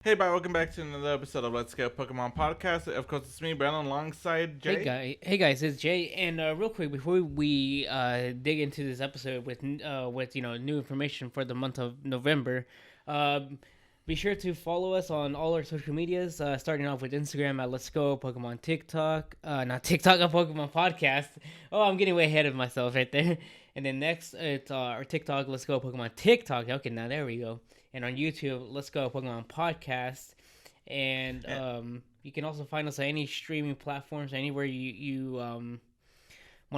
Hey, bye, welcome back to another episode of Let's Go Pokemon Podcast. Of course, it's me, Brandon, alongside Jay. Hey guys, it's Jay. And real quick before we dig into this episode with new information for the month of November, uh, be sure to follow us on all our social medias. Starting off with Instagram at Let's Go Pokemon, TikTok, not TikTok, a Pokemon Podcast. Oh, I'm getting way ahead of myself right there. And then next, it's our TikTok, Let's Go Pokemon TikTok. Okay, now there we go. And on YouTube, Let's Go Pokemon Podcast. And Yeah. you can also find us on any streaming platforms, anywhere you want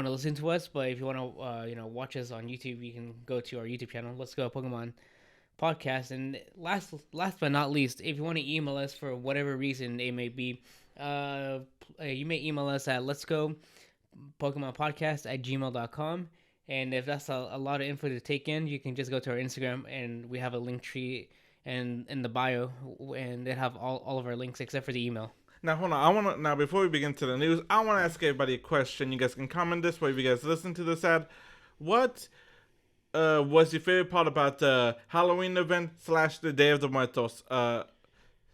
to listen to us. But if you want to watch us on YouTube, you can go to our YouTube channel. Let's Go Pokemon Podcast. And last but not least, if you want to email us for whatever reason it may be, you may email us at Let's Go Pokemon Podcast at gmail.com. And if that's a lot of info to take in, you can just go to our Instagram, and we have a link tree and in the bio, and they have all of our links except for the email. Now, hold on. Now, before we begin to the news, I want to ask everybody a question. You guys can comment this, wherever you guys listen to this ad. What was your favorite part about the Halloween event / the Day of the Muertos?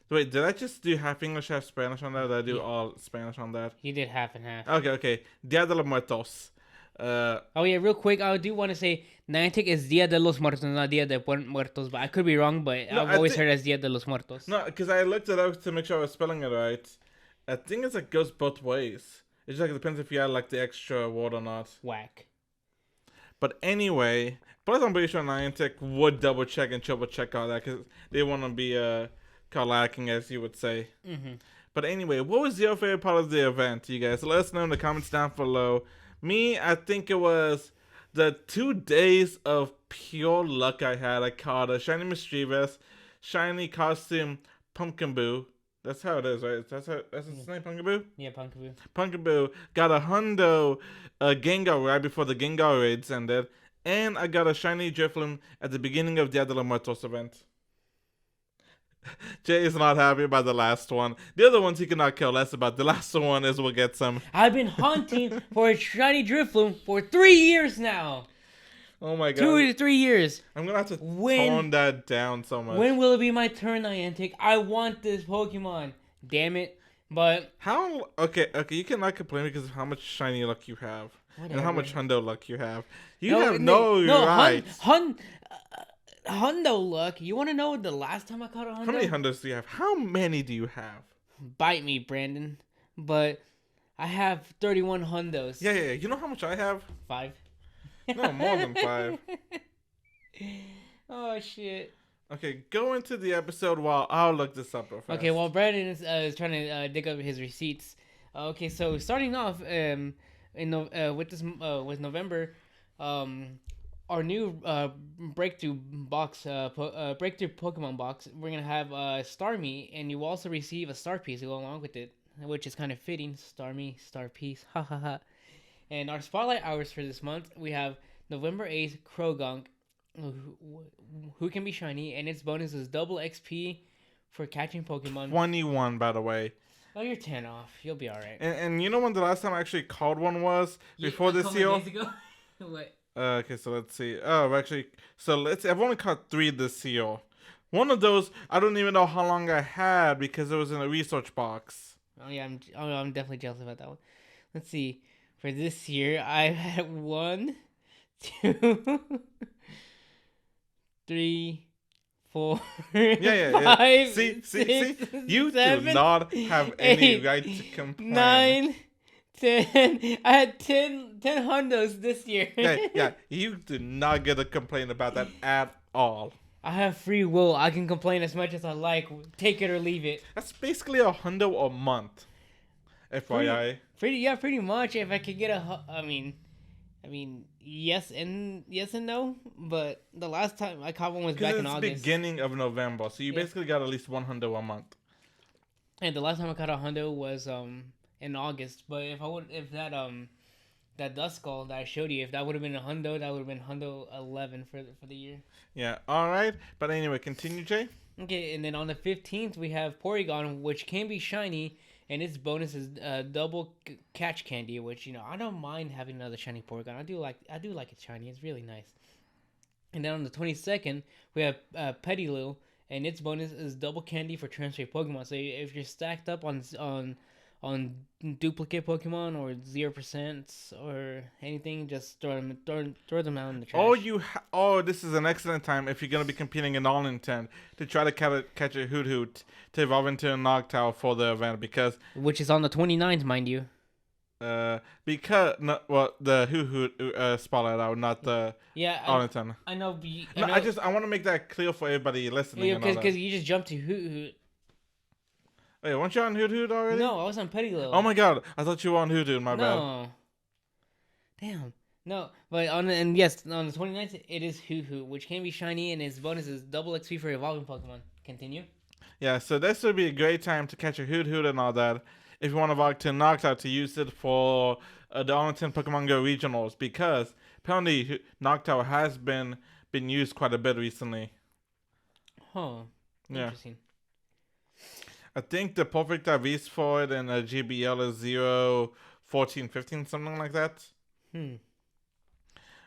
Wait, did I just do half English, half Spanish on that? Or did I do all Spanish on that? You did half and half. Okay. Dia de los Muertos. Oh yeah, real quick, I do want to say Niantic is Dia de los Muertos, not Dia de Muertos, but I could be wrong, but No, I've always heard as Dia de los Muertos. No, because I looked it up to make sure I was spelling it right. I think it's like goes both ways. It just like depends if you add like the extra word or not. Whack. But anyway, plus I'm pretty sure Niantic would double check and triple check all that because they want to be caught lacking, as you would say. Mm-hmm. But anyway, what was your favorite part of the event, you guys? Let us know in the comments down below. Me, I think it was the 2 days of pure luck I had. I caught a shiny Mischievous, shiny costume Pumpkinboo. That's how it is, right? That's its name, Pumpkinboo? Yeah, Punkaboo. Pumpkinboo. Got a Hundo Gengar right before the Gengar raids ended. And I got a shiny Drifloon at the beginning of the Dia de los Muertos event. Jay is not happy about the last one. The other ones he cannot care less about. The last one is what gets him. I've been hunting for a shiny Drifloon for 3 years now. Oh my god. 2 to 3 years. I'm gonna have to tone that down so much. When will it be my turn, Niantic? I want this Pokemon. Damn it. But how? Okay. You cannot complain because of how much shiny luck you have and how much Hundo luck you have. You have no right. Hundo luck. You want to know the last time I caught a Hundo? How many Hundos do you have? How many do you have? Bite me, Brandon. But I have 31 Hundos. Yeah. You know how much I have? 5. No, more than 5. Oh shit. Okay, go into the episode while I'll look this up real fast. Okay, while Brandon is trying to dig up his receipts. Okay, so starting off with November, our new breakthrough box, breakthrough Pokemon box, we're gonna have Starmie, and you will also receive a star piece to go along with it, which is kind of fitting. Starmie, star piece, ha ha ha. And our spotlight hours for this month, we have November 8th, Krogunk, who can be shiny, and its bonus is double XP for catching Pokemon. 21, by the way. Oh, you're 10 off. You'll be alright. And you know when the last time I actually called one was? Before this year? What? Okay, so let's see. Oh, actually, I've only caught 3 this year. One of those, I don't even know how long I had because it was in a research box. Oh yeah, I'm definitely jealous about that one. Let's see. For this year, I've had 1, 2, 3, 4, Yeah. 5, See? 6, You 7, do not have any 8, right to complain. 9, 10. I had 10 Hondos this year. Yeah. You do not get to complain about that at all. I have free will. I can complain as much as I like. Take it or leave it. That's basically a hundo a month. FYI. Pretty much. If I could get I mean, yes and no. But the last time I caught one was back in August. It's beginning of November, so you basically got at least one hundo a month. And the last time I caught a hundo was in August. But if that Duskull that I showed you, if that would have been a hundo, that would have been hundo 11 for the year. Yeah. All right. But anyway, continue, Jay. Okay, and then on the 15th we have Porygon, which can be shiny, and its bonus is double catch candy, which I don't mind having another shiny Porygon. I do like it shiny. It's really nice. And then on the 22nd we have Pettilou, and its bonus is double candy for transfer Pokemon. So if you're stacked up on duplicate Pokemon or 0% or anything, just throw them out in the trash. This is an excellent time if you're gonna be competing in all intent to try to catch a Hoot to evolve into a Noctowl for the event because Which is on the 29th, mind you. The Hoot spotlight out, not the all intent. I know. I want to make that clear for everybody listening. Yeah, because you just jumped to Hoot. Wait, weren't you on Hoot already? No, I was on Pettiglow. Oh my god, I thought you were on Hoot. My bad. No. Damn. No, but on the 29th it is Hoot, which can be shiny, and its bonus is double XP for evolving Pokemon. Continue. Yeah, so this would be a great time to catch a Hoot and all that. If you want to evolve to Noctowl, to use it for the Arlington Pokemon Go regionals, because apparently Noctowl has been used quite a bit recently. Huh. Yeah. Interesting. I think the perfect IVs for it in GBL is 0, 14, 15, something like that. And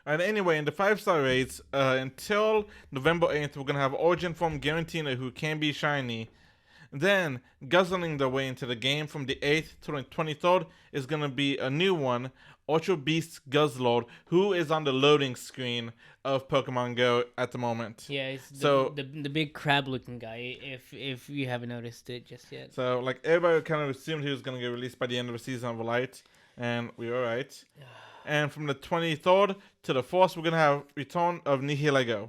anyway, in the 5-star raids, until November 8th, we're going to have Origin Form Guarantina, who can be shiny. Then, guzzling their way into the game from the 8th to the 23rd is going to be a new one, Ultra Beast Guzzlord, who is on the loading screen of Pokemon Go at the moment. Yeah, it's the big crab-looking guy, if you haven't noticed it just yet. So, like, everybody kind of assumed he was going to get released by the end of the season of Light, and we were right. And from the 23rd to the 4th, we're going to have Return of Nihilego.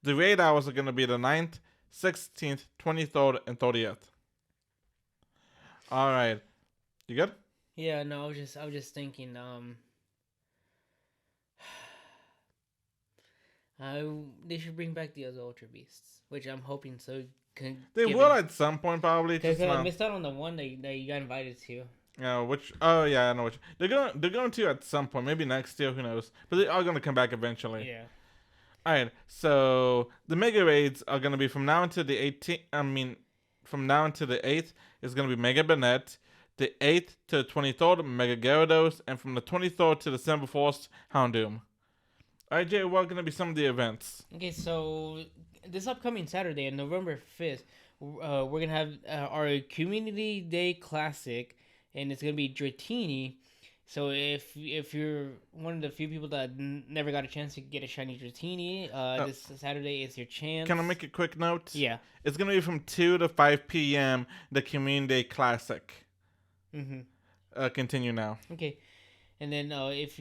The raid hours are going to be the 9th, 16th, 23rd, and 30th. All right. You good? Yeah, no, I was just thinking they should bring back the other Ultra Beasts, which I'm hoping so. They will at some point, probably. Because I missed out on the one that you got invited to. Yeah, which? Oh, yeah, I know which. They're going to at some point, maybe next year, who knows? But they are going to come back eventually. Yeah. All right, so the Mega Raids are going to be from now until the 18th. From now until the 8th is going to be Mega Banette. The 8th to the 23rd, Mega Gyarados, and from the 23rd to December 4th, Houndoom. All right, Jay, what are going to be some of the events? Okay, so this upcoming Saturday, on November 5th, we're going to have our Community Day Classic, and it's going to be Dratini. So if you're one of the few people that never got a chance to get a shiny Dratini, this Saturday is your chance. Can I make a quick note? Yeah. It's going to be from 2 to 5 p.m., the Community Day Classic. Continue now. Okay. And then if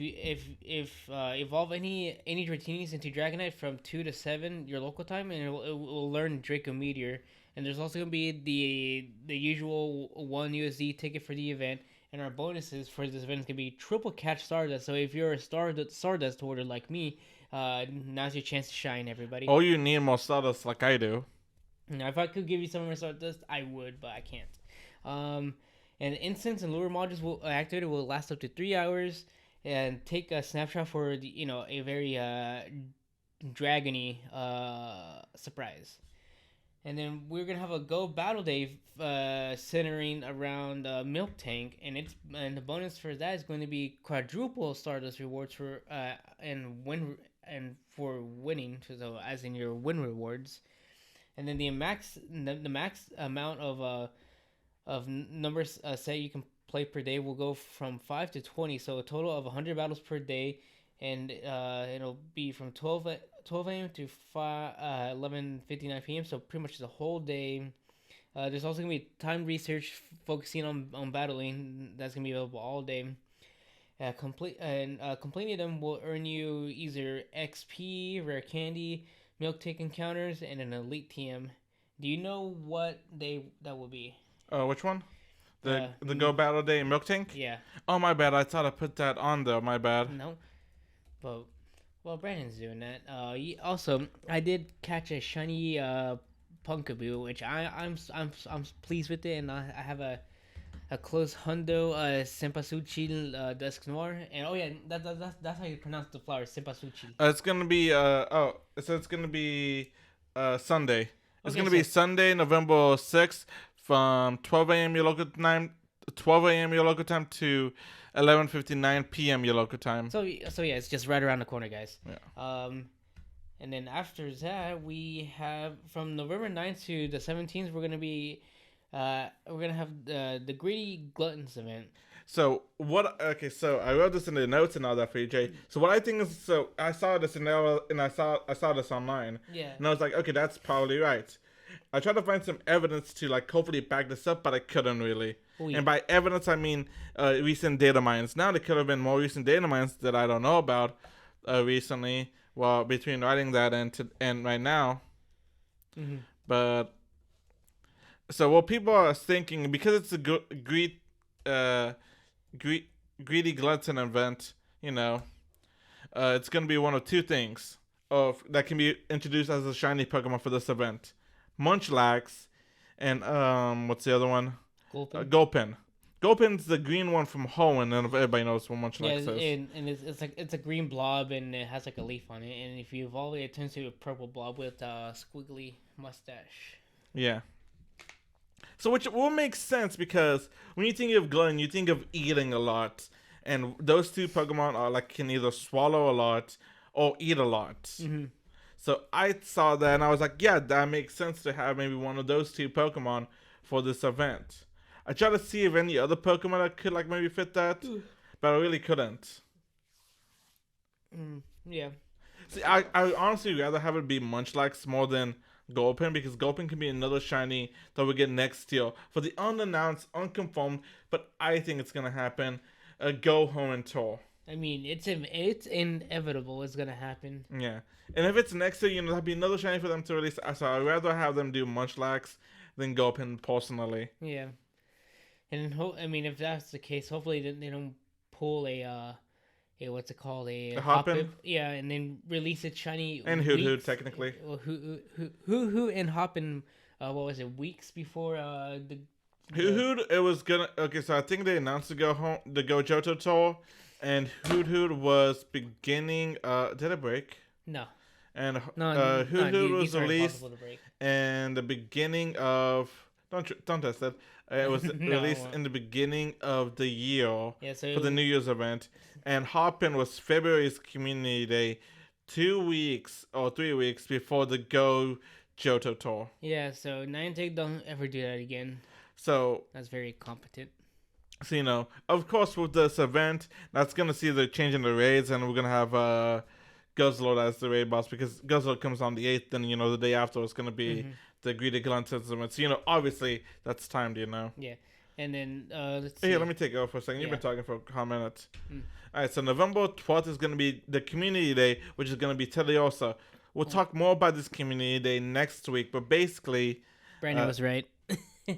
evolve any Dratinis into Dragonite from 2 to 7 your local time, and it will learn Draco Meteor. And there's also gonna be the usual $1 ticket for the event, and our bonuses for this event is gonna be triple catch Stardust. So if you're a Stardust hoarder like me, now's your chance to shine, everybody. Oh, you need more Stardust like I do. Now, if I could give you some more Stardust, I would, but I can't. And instance and lure modules will activated will last up to 3 hours, and take a snapshot for a very dragony surprise. And then we're gonna have a Go Battle Day centering around Milk Tank, and the bonus for that is going to be quadruple Stardust rewards for for winning, so as in your win rewards. And then the max amount of numbers set you can play per day will go from 5 to 20, so a total of 100 battles per day, and it'll be from 12 a.m. to 11:59 p.m. So pretty much the whole day. There's also gonna be time research focusing on battling. That's gonna be available all day. Completing them will earn you either XP, rare candy, milk tank encounters, and an elite TM. Do you know what that will be? Which one? The Go Battle Day Milk Tank? Yeah. Oh, my bad. I thought I put that on there. My bad. No. But, well, Brandon's doing that. Also, I did catch a shiny Punkaboo, which I'm pleased with it, and I have a close hundo Sempasuchi Dusk Noir, and oh yeah, that's how you pronounce the flower, Sempasuchi. It's gonna be it's gonna be Sunday. It's gonna be Sunday, November 6th, from 12 a.m. your local time, to 11:59 p.m. your local time. So yeah, it's just right around the corner, guys. Yeah. And then after that, we have from November 9th to the 17th, we're gonna have the Greedy Gluttons event. So what? Okay, so I wrote this in the notes and all that for you, Jay. So what I think is, so I saw this and I saw this online, Yeah. and I was like, okay, that's probably right. I tried to find some evidence to like hopefully back this up, but I couldn't really. Oh, yeah. And by evidence, I mean recent data mines. Now there could have been more recent data mines that I don't know about recently. Well, between writing that and right now, Mm-hmm. but so what people are thinking, because it's a uh, greedy glutton event, you know, it's gonna be one of two things of that can be introduced as a shiny Pokemon for this event: Munchlax, and what's the other one? Gulpin. Gulpin. Gulpin's the green one from Hoenn, and everybody knows what Munchlax Yeah, is. and it's like it's a green blob and it has like a leaf on it, and if you evolve it, it turns to a purple blob with a squiggly mustache. Yeah. So which will make sense because when you think of Glutton, you think of eating a lot, and those two Pokemon are like can either swallow a lot or eat a lot. Mm-hmm. So I saw that and I was like, yeah, that makes sense to have maybe one of those two Pokemon for this event. I tried to see if any other Pokemon that could like maybe fit that, but I really couldn't. Yeah. See, I honestly rather have it be Munchlax more than Gulpin because Gulpin can be another shiny that we get next year for the unannounced, unconfirmed, but I think it's gonna happen. Go home and tour. I mean, it's inevitable. It's gonna happen. Yeah, and if it's next year, that'd be another shiny for them to release. So I'd rather have them do Munchlax than Gulpin personally. Yeah. And I mean, if that's the case, hopefully they don't pull a what's it called, a Hoppin? Yeah, and then release it shiny And Hoot technically. Well, Hoot and Hoppin, what was it, weeks before the Hoot it was gonna okay. So I think they announced the Go Johto tour, and Hoot was beginning. Did it break? No. And No, Hoot was these are released impossible to break. in the beginning of don't test that. It was released in the beginning of the year Yeah, so for the New Year's event, and Hoppin was February's Community Day, 2 weeks or 3 weeks before the Go Johto tour. Yeah, so Niantic don't ever do that again. So That's very competent. So, of course, with this event, that's going to see the change in the raids, and we're going to have Guzzlord as the raid boss, because Guzzlord comes on the 8th, and, the day after it's going to be the Greedy Gluttons event. So, obviously, that's timed, Yeah. And then, let's see. Hey, let me take over for a second. You've been talking for a hot minute. Mm. All right, so November 12th is going to be the Community Day, which is going to be Teliosa. We'll talk more about this Community Day next week, but basically... Brandon was right.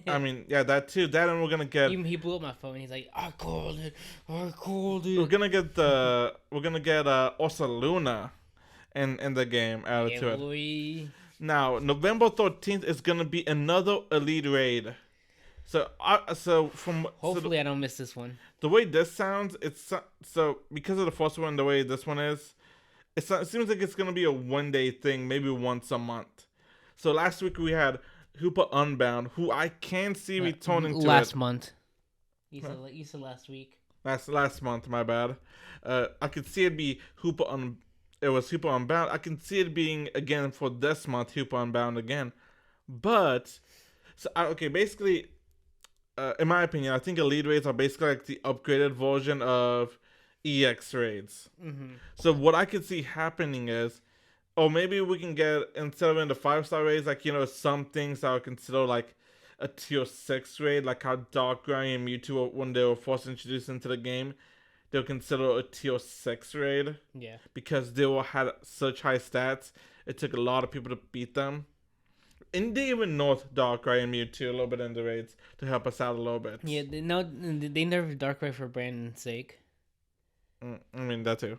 I mean, yeah, that too. That, and we're gonna get. He blew up my phone. He's like, I called it. We're gonna get Ursaluna in the game added to it. Boy. Now, November 13th is gonna be another Elite Raid. Hopefully I don't miss this one. The way this sounds, so because of the first one, the way this one is, it seems like it's gonna be a 1-day thing, maybe once a month. So last week we had Hoopa Unbound, who I can see returning to last month. You said last week. Last month, my bad. I could see it be It was Hoopa Unbound. I can see it being again for this month, Hoopa Unbound again. But basically, in my opinion, I think Elite Raids are basically like the upgraded version of EX Raids. Mm-hmm. So what I could see happening is, or maybe we can get, instead of in the 5-star raids, like, some things I would consider like a tier 6 raid, like how Darkrai and Mewtwo, when they were first introduced into the game, they were considered a tier 6 raid. Yeah. Because they had such high stats, it took a lot of people to beat them. And they even nerfed Darkrai and Mewtwo a little bit in the raids to help us out a little bit. Yeah, they nerfed Darkrai for Brandon's sake. I mean, that too.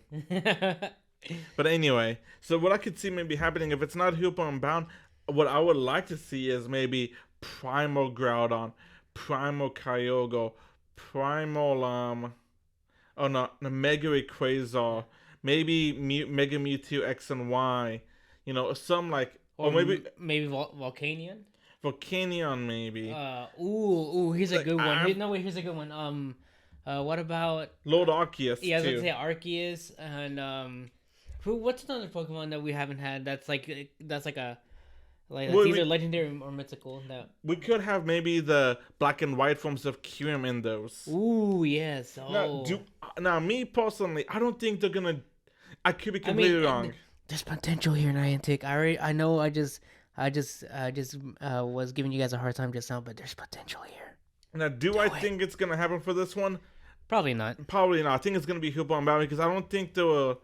But anyway, so what I could see maybe happening, if it's not Hoopa Unbound, what I would like to see is maybe Primal Groudon, Primal Kyogre, Primal, Mega Rayquaza, maybe Mega Mewtwo X and Y, some like, or maybe Volcanion? Volcanion, maybe. Here's a good one. Here's a good one. What about Lord Arceus? Yeah, I was gonna say Arceus and What's another Pokemon that we haven't had? That's like a that's Well, either legendary or mythical. That. we could have maybe the black and white forms of Kyurem in those. Ooh, yes. Now, Oh. now me personally, I don't think they're gonna. I could be completely wrong. There's potential here, Niantic. I know. I just was giving you guys a hard time just now, but there's potential here. Now, do I think it's gonna happen for this one? Probably not. Probably not. I think it's gonna be Hoopa and Bounty because I don't think they were.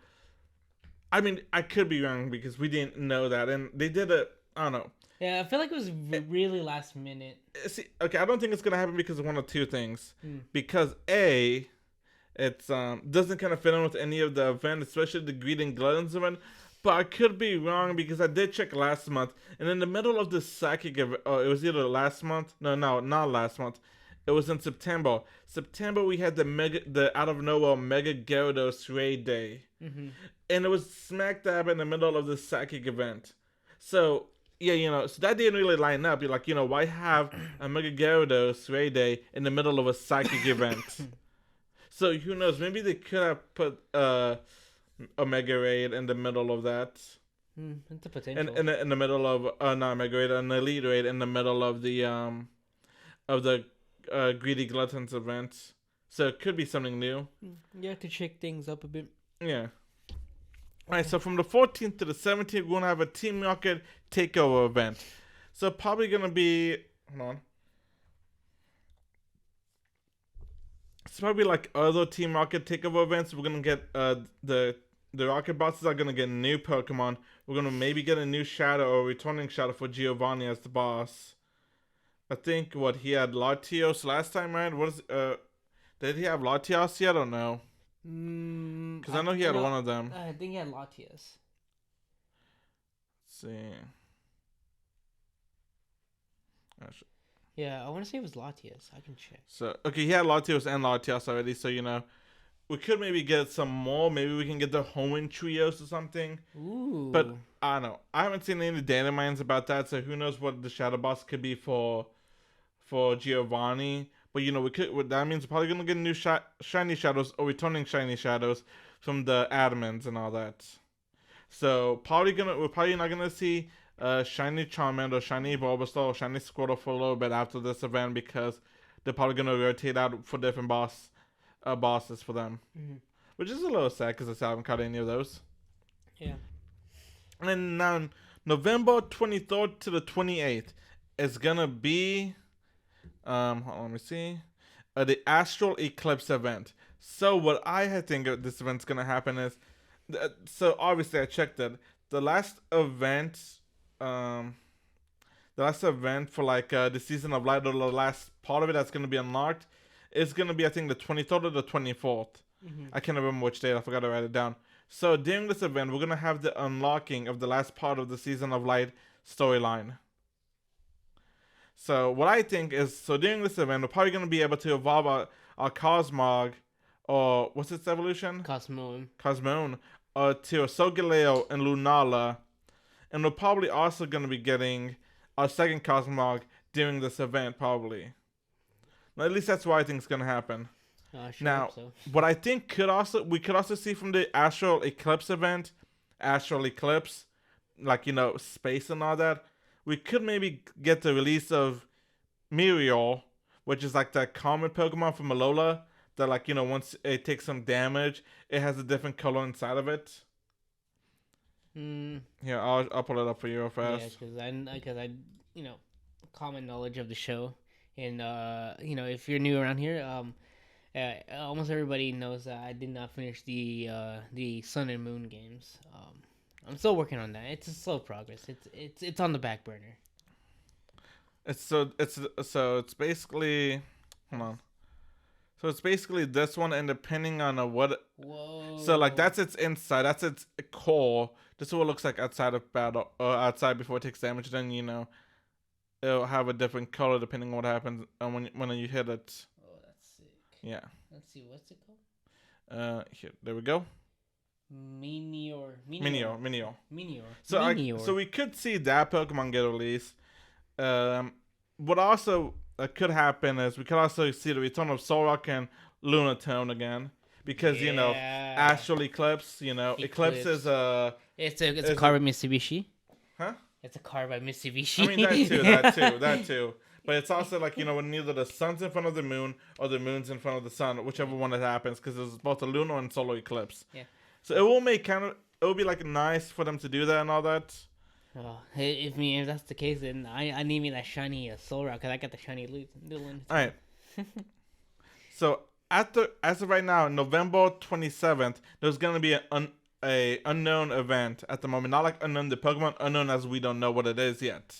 I mean, I could be wrong because we didn't know that, and they did it. I don't know. Yeah, I feel like it was really last minute. See, okay, I don't think it's gonna happen because of one of two things. Because A, it's doesn't kind of fit in with any of the event, especially the Greeting Gluttons event. But I could be wrong because I did check last month, and in the middle of the psychic event, it was either last month. No, not last month. It was in September. September we had the out of nowhere Mega Gyarados Raid Day, and it was smack dab in the middle of the psychic event. So yeah, so that didn't really line up. You're like, why have a Mega Gyarados Raid Day in the middle of a psychic event? So who knows? Maybe they could have put a Mega Raid in the middle of that. It's a potential. And in the middle of not a Mega Raid, an Elite Raid in the middle of the Greedy Gluttons event. So it could be something new. You have to shake things up a bit. Yeah. Alright, so from the 14th to the 17th, we're going to have a Team Rocket takeover event. So probably going to be... Hold on. It's probably like other Team Rocket takeover events. We're going to get the Rocket bosses are going to get new Pokemon. We're going to maybe get a new Shadow or returning Shadow for Giovanni as the boss. I think, he had Latios last time, right? Did he have Latios yet or no? Because I know he had one of them. I think he had Latias. Let's see. Yeah, I want to say it was Latias. I can check. So, okay, he had Latios and Latias already, so, we could maybe get some more. Maybe we can get the Hoenn Trios or something. Ooh. But, I don't know. I haven't seen any data mines about that, so who knows what the Shadow Boss could be for Giovanni. But, that means we're probably going to get new shiny shadows or returning shiny shadows from the admins and all that. So, we're probably not going to see shiny Charmander, shiny Bulbasaur, or shiny Squirtle for a little bit after this event because they're probably going to rotate out for different bosses for them. Which is a little sad because I haven't caught any of those. Yeah. And now, November 23rd to the 28th is going to be... hold on, let me see. The Astrial Eclipse event. So what I think this event's gonna happen is, so obviously I checked it. The last event for like the Season of Light, or the last part of it that's gonna be unlocked, is gonna be I think the 23rd or the 24th. I can't remember which date. I forgot to write it down. So during this event, we're gonna have the unlocking of the last part of the Season of Light storyline. So what I think is, during this event, we're probably going to be able to evolve our Cosmog, or what's its evolution? Cosmoem, to a Solgaleo and Lunala. And we're probably also going to be getting our second Cosmog during this event, probably. At least that's what I think is going to happen. Now, what I think we could also see from the Astral Eclipse event, Astral Eclipse, like, space and all that, we could maybe get the release of Mirior, which is like that common Pokemon from Alola that, like, once it takes some damage, it has a different color inside of it. Here, I'll pull it up for you real fast. Yeah, because I common knowledge of the show, and if you're new around here, almost everybody knows that I did not finish the Sun and Moon games. I'm still working on that. It's a slow progress. It's on the back burner. It's basically, hold on. So it's basically this one, and depending on what. Whoa. So like that's its inside. That's its core. This is what it looks like outside of battle, or outside before it takes damage. Then it'll have a different color depending on what happens when you hit it. Oh, that's sick. Yeah. Let's see. What's it called? Here, there we go. Minior. So we could see that Pokemon get released. What also could happen is we could also see the return of Solrock and Lunatone again, because Yeah. Astral Eclipse. Eclipse is It's a is car a by Mitsubishi. huh? It's a car by Mitsubishi. I mean that too. But it's also like when either the sun's in front of the moon or the moon's in front of the sun, whichever one it happens, because it's both a lunar and solar eclipse. Yeah. So it will make it will be like nice for them to do that and all that. Oh, if that's the case, then I need me that shiny soul rock, because I got the shiny Luton. All right. So as of right now, November 27th, there's gonna be a unknown event at the moment. Not like unknown the Pokemon, unknown as we don't know what it is yet.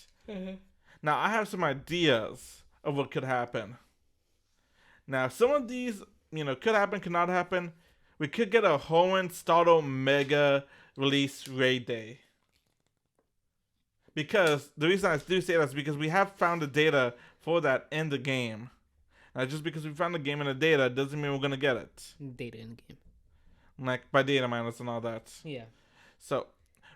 Now I have some ideas of what could happen. Now some of these, could happen, could not happen. We could get a Hoenn Startle Mega release raid day. Because the reason I do say that is because we have found the data for that in the game. Now, just because we found the game in the data doesn't mean we're gonna get it. Data in game. Like by data miners and all that. Yeah. So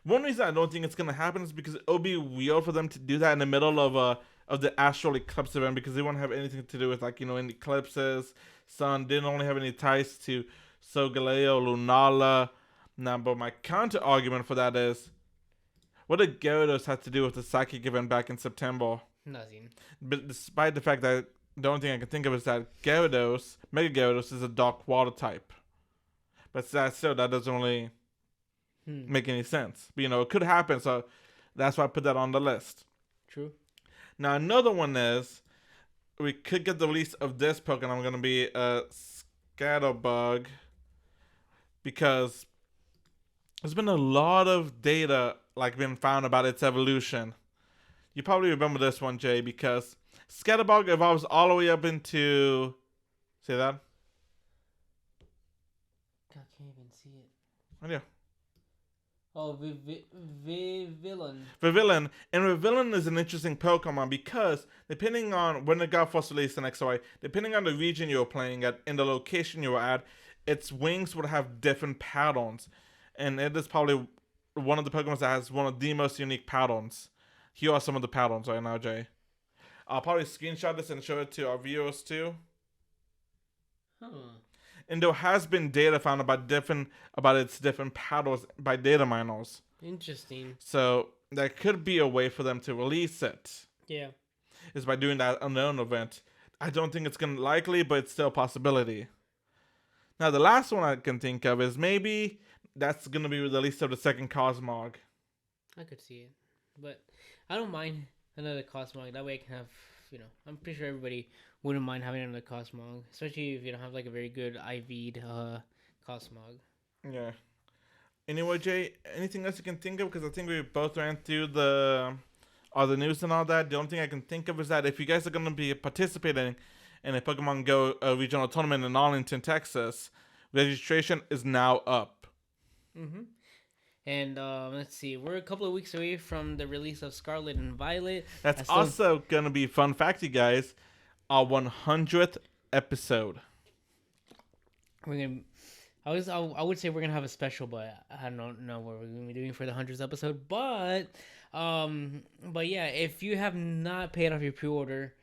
one reason I don't think it's gonna happen is because it'll be weird for them to do that in the middle of the Astral Eclipse event, because they won't have anything to do with in eclipses. Sun didn't only have any ties to Solgaleo, Lunala. Now, but my counter argument for that is, what did Gyarados have to do with the Psychic event back in September? Nothing. But despite the fact that the only thing I can think of is that Gyarados, Mega Gyarados, is a dark water type. But that doesn't really make any sense. But it could happen, so that's why I put that on the list. True. Now another one is, we could get the release of this Pokemon. Going to be a Scatterbug, because there's been a lot of data been found about its evolution. You probably remember this one, Jay, because Scatterbug evolves all the way up into. Say that? I can't even see it. Oh, yeah. Oh, Villain. Vivillon. And Vivillon is an interesting Pokemon because depending on when it got first released in XY, depending on the region you were playing at and the location you were at, its wings would have different patterns. And it is probably one of the Pokemon that has one of the most unique patterns. Here are some of the patterns right now, Jay. I'll probably screenshot this and show it to our viewers too. Huh. And there has been data found about its different patterns by data miners. Interesting. So that could be a way for them to release it. Yeah. Is by doing that unknown event. I don't think it's gonna likely, but it's still a possibility. Now the last one I can think of is maybe that's gonna be the release of the second Cosmog. I could see it, but I don't mind another Cosmog. That way I can have, I'm pretty sure everybody wouldn't mind having another Cosmog, especially if you don't have a very good IV'd Cosmog. Yeah. Anyway, Jay, anything else you can think of? Because I think we both ran through the news and all that. The only thing I can think of is that if you guys are going to be participating in a Pokemon Go regional tournament in Arlington, Texas, registration is now up. Mm-hmm. And let's see, we're a couple of weeks away from the release of Scarlet and Violet. That's also going to be fun fact, you guys, our 100th episode. We're gonna. I would say we're gonna have a special, but I don't know what we're gonna be doing for the 100th episode. But yeah, if you have not paid off your pre-order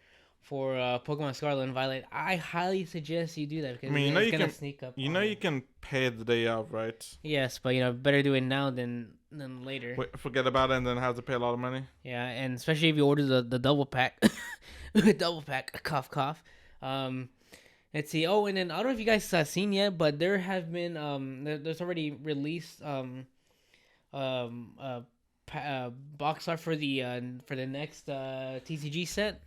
for Pokemon Scarlet and Violet, I highly suggest you do that, because it's gonna sneak up. You can pay the day of, right? Yes, but better do it now than later. Wait, forget about it and then have to pay a lot of money. Yeah, and especially if you order the double pack, double pack, cough cough. Let's see. Oh, and then I don't know if you guys seen yet, but there have been there's already released box art for the next TCG set.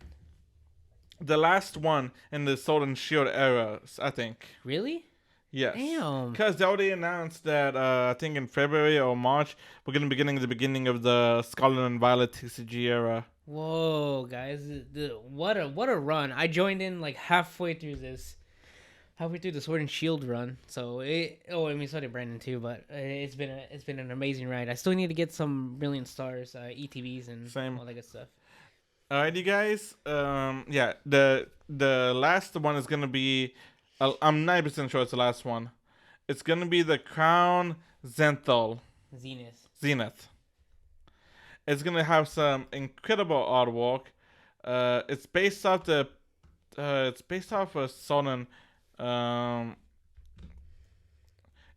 The last one in the Sword and Shield era, I think. Really? Yes. Damn. Because they already announced that I think in February or March we're gonna be getting the beginning of the Scarlet and Violet TCG era. Whoa, guys! What a run! I joined in halfway through the Sword and Shield run. So so did Brandon too. But it's been an amazing ride. I still need to get some Brilliant Stars, ETBs, and all that good stuff. Alright, you guys. Yeah, the last one is gonna be. I'm 90% sure it's the last one. It's gonna be the Crown Zenithal. Zenith. It's gonna have some incredible artwork. It's based off a Sonnen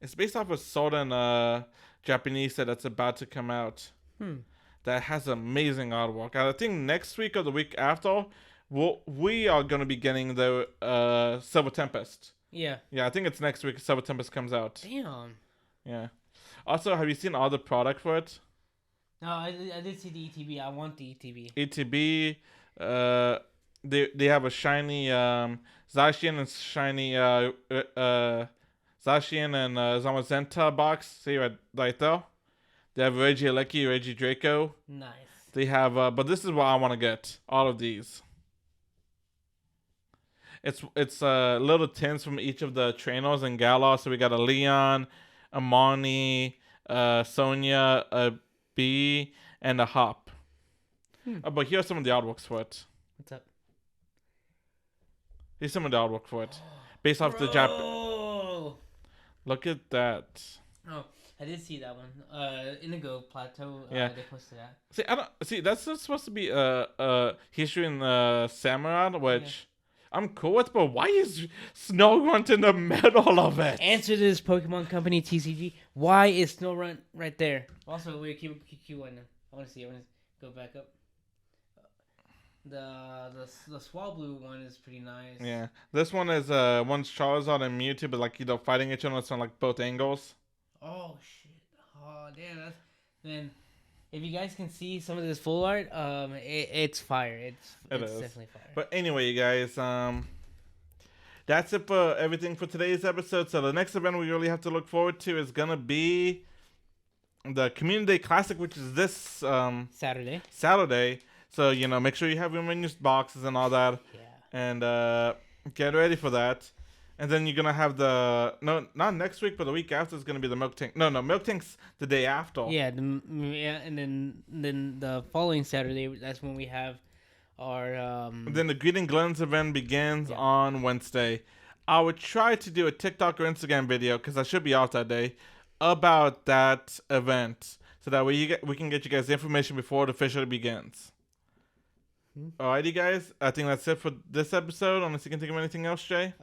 It's based off a Sword and Japanese set that's about to come out. That has amazing artwork. I think next week or the week after, we are going to be getting the Silver Tempest. Yeah. Yeah, I think it's next week Silver Tempest comes out. Damn. Yeah. Also, have you seen all the product for it? No, I did see the ETB. I want the ETB. ETB, they have a shiny Zacian and shiny Zacian and Zamazenta box. See right there? They have Reggie Alecki, Reggie Draco. Nice. They have, but this is what I want to get. All of these. It's little tins from each of the trainers and Galar. So we got a Leon, a Marnie, Sonya, a B, and a Hop. But here's some of the artworks for it. What's up? Here's some of the artwork for it. Based off the Jap. Look at that. Oh, I did see that one. Indigo Plateau. Yeah. They posted that. See, I don't see. That's not supposed to be history in Samurai, which I'm cool with. But why is Snowgrunt in the middle of it? Answer this, Pokemon Company TCG. Why is Snowrunt right there? Also, wait, keep one. I want to see. I want to go back up. The Swablu one is pretty nice. Yeah, this one is one's Charizard and Mewtwo, but like fighting each other on like both angles. Oh shit! Oh damn! That's then. If you guys can see some of this full art, it's fire. It's definitely fire. But anyway, you guys, that's it for everything for today's episode. So the next event we really have to look forward to is gonna be the Community Day Classic, which is this Saturday. So make sure you have your menus boxes and all that, and get ready for that. And then you're gonna have not next week, but the week after is gonna be the Milk Tank. No, Milk Tank's the day after. Yeah, and then the following Saturday, that's when we have our. Then the Greeting Glens event begins on Wednesday. I would try to do a TikTok or Instagram video because I should be off that day about that event, so that way we can get you guys the information before it officially begins. Alrighty, guys. I think that's it for this episode. Unless you can think of anything else, Jay.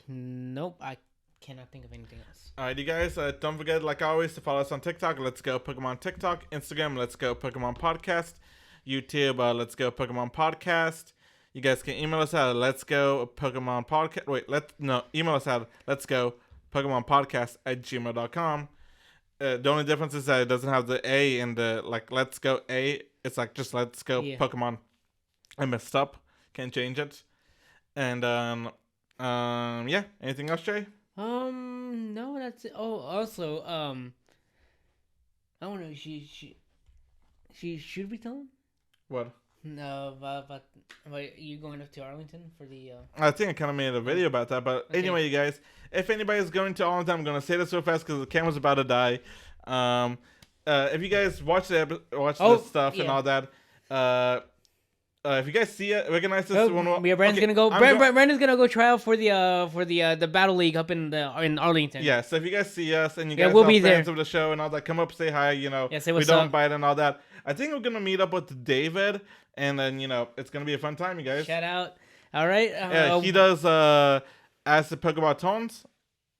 Nope. I cannot think of anything else. Alrighty, guys. Don't forget, like always, to follow us on TikTok. Let's Go Pokemon TikTok. Instagram. Let's Go Pokemon Podcast. YouTube. Let's Go Pokemon Podcast. You guys can email us at Let's Go Pokemon Podcast. Email us at Let's Go Pokemon Podcast @gmail.com. The only difference is that it doesn't have the A in the Let's Go A. It's like just Let's Go Pokemon. I messed up. Can't change it. And anything else, Jay? No, that's it. Oh, also, I don't know. She should we tell him? What? No, about you going up to Arlington for the. I think I kind of made a video about that, but anyway, you guys, if anybody's going to Arlington, I'm gonna say this real fast because the camera's about to die. If you guys watch this stuff and all that, if you guys see it, recognize this one. Yeah, Brandon's gonna go. Brandon's gonna go try out for the Battle League up in Arlington. Yeah, so if you guys see us and you guys we'll are be fans there. of the show and all that, come up, say hi. Say we what's don't up. bite and all that. I think we're gonna meet up with David, and then it's gonna be a fun time, you guys. Shout out. All right. He does as the Pokeball tones.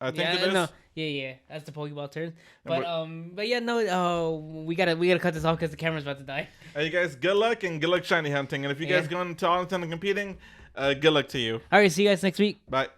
I think it is. No. Yeah, that's the Pokeball turn. But yeah, no, we gotta cut this off because the camera's about to die. You guys, good luck and good luck shiny hunting. And if you guys going to Arlington and competing, good luck to you. All right, see you guys next week. Bye.